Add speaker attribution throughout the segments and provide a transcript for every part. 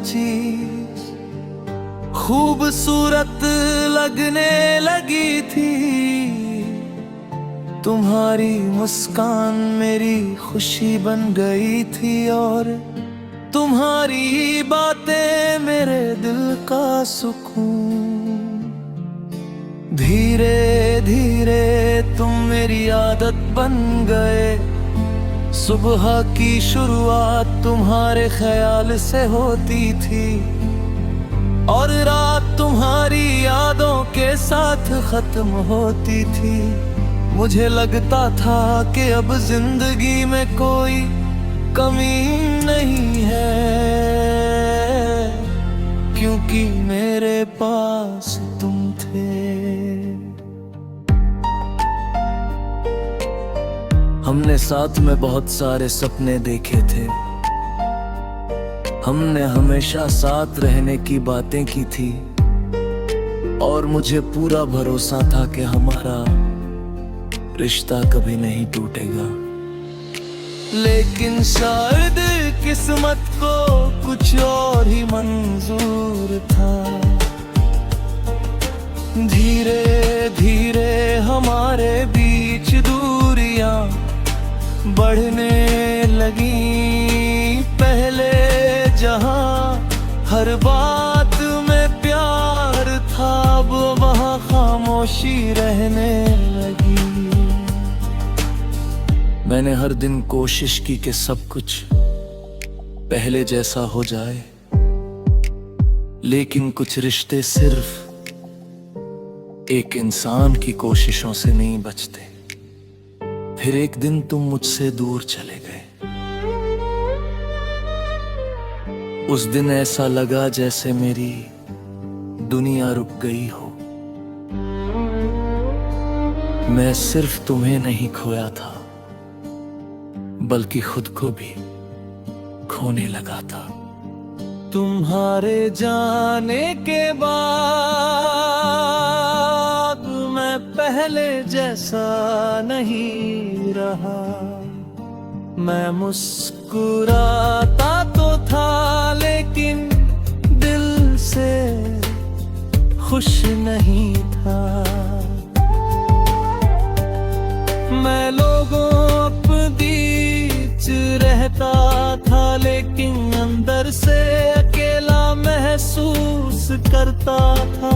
Speaker 1: चीज खूबसूरत लगने लगी थी। तुम्हारी मुस्कान मेरी खुशी बन गई थी और तुम्हारी बातें मेरे दिल का सुकून। धीरे धीरे तुम मेरी आदत बन गए। सुबह की शुरुआत तुम्हारे ख्याल से होती थी और रात तुम्हारी यादों के साथ खत्म होती थी। मुझे लगता था कि अब जिंदगी में कोई कमी नहीं है, क्योंकि मेरे पास तुम थे। हमने साथ में बहुत सारे सपने देखे थे। हमने हमेशा साथ रहने की बातें की थी और मुझे पूरा भरोसा था कि हमारा रिश्ता कभी नहीं टूटेगा। लेकिन शायद किस्मत को कुछ और ही मंजूर था। धीरे धीरे हमारे बीच दूरियां बढ़ने लगी। पहले जहां हर बात में प्यार था, अब वहां खामोशी रहने लगी। मैंने हर दिन कोशिश की कि सब कुछ पहले जैसा हो जाए, लेकिन कुछ रिश्ते सिर्फ एक इंसान की कोशिशों से नहीं बचते। फिर एक दिन तुम मुझसे दूर चले गए। उस दिन ऐसा लगा जैसे मेरी दुनिया रुक गई हो। मैं सिर्फ तुम्हें नहीं खोया था, बल्कि खुद को भी खोने लगा था। तुम्हारे जाने के बाद मैं पहले जैसा नहीं रहा। मैं मुस्कुराता तो था, लेकिन दिल से खुश नहीं था। मैं लोगों रहता था, लेकिन अंदर से अकेला महसूस करता था।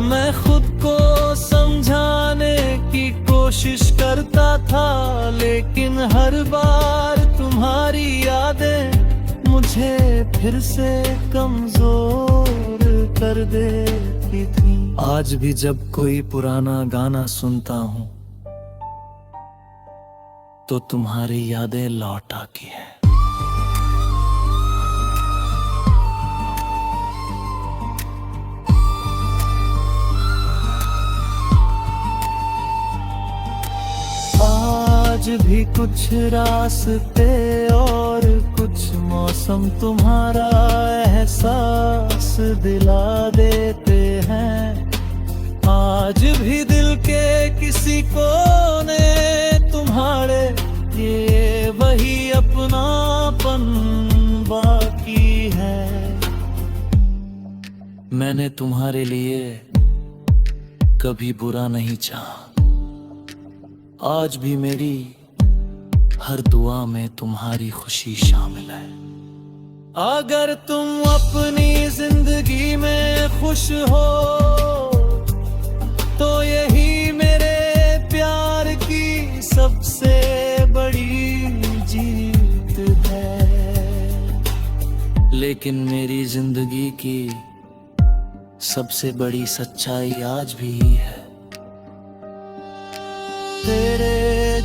Speaker 1: मैं खुद को समझाने की कोशिश करता था, लेकिन हर बार तुम्हारी यादें मुझे फिर से कमजोर कर देती थी। आज भी जब कोई पुराना गाना सुनता हूँ तो तुम्हारी यादें लौट आती हैं। आज भी कुछ रास्ते और कुछ मौसम तुम्हारा एहसास दिला देते हैं। आज भी दिल के किसी कोने तुम्हारे ये वही अपनापन बाकी है। मैंने तुम्हारे लिए कभी बुरा नहीं चाहा। आज भी मेरी हर दुआ में तुम्हारी खुशी शामिल है। अगर तुम अपनी जिंदगी में खुश हो तो यही मेरे प्यार की सबसे बड़ी जीत है। लेकिन मेरी जिंदगी की सबसे बड़ी सच्चाई आज भी है। तेरे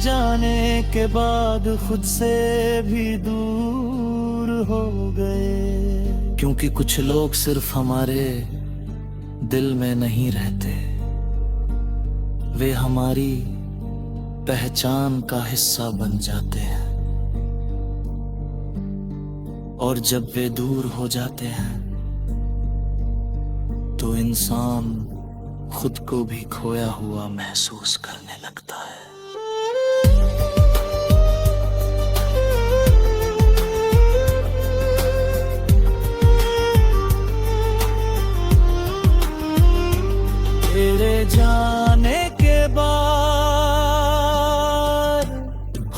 Speaker 1: जाने के बाद खुद से भी दूर हो गए, क्योंकि कुछ लोग सिर्फ हमारे दिल में नहीं रहते, वे हमारी पहचान का हिस्सा बन जाते हैं। और जब वे दूर हो जाते हैं तो इंसान खुद को भी खोया हुआ महसूस करने लगता है।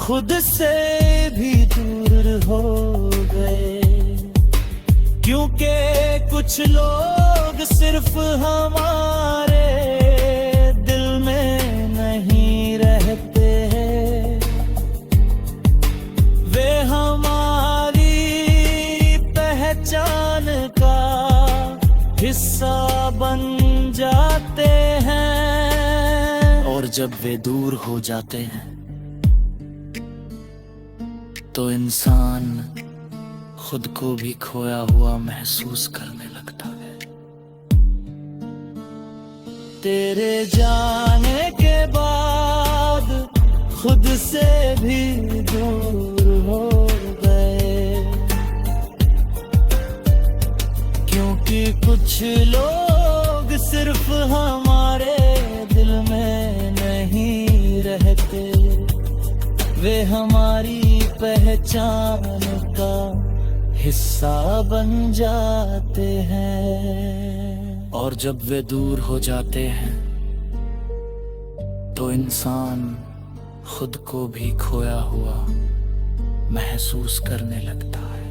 Speaker 1: खुद से भी दूर हो गए, क्योंकि कुछ लोग सिर्फ हमारे दिल में नहीं रहते हैं, वे हमारी पहचान का हिस्सा बन जाते हैं। और जब वे दूर हो जाते हैं तो इंसान खुद को भी खोया हुआ महसूस करने लगता है। तेरे जाने के बाद खुद से भी दूर हो गए, क्योंकि कुछ लोग सिर्फ हमारे दिल में नहीं रहते, वे हमारी पहचान का हिस्सा बन जाते हैं। और जब वे दूर हो जाते हैं तो इंसान खुद को भी खोया हुआ महसूस करने लगता है।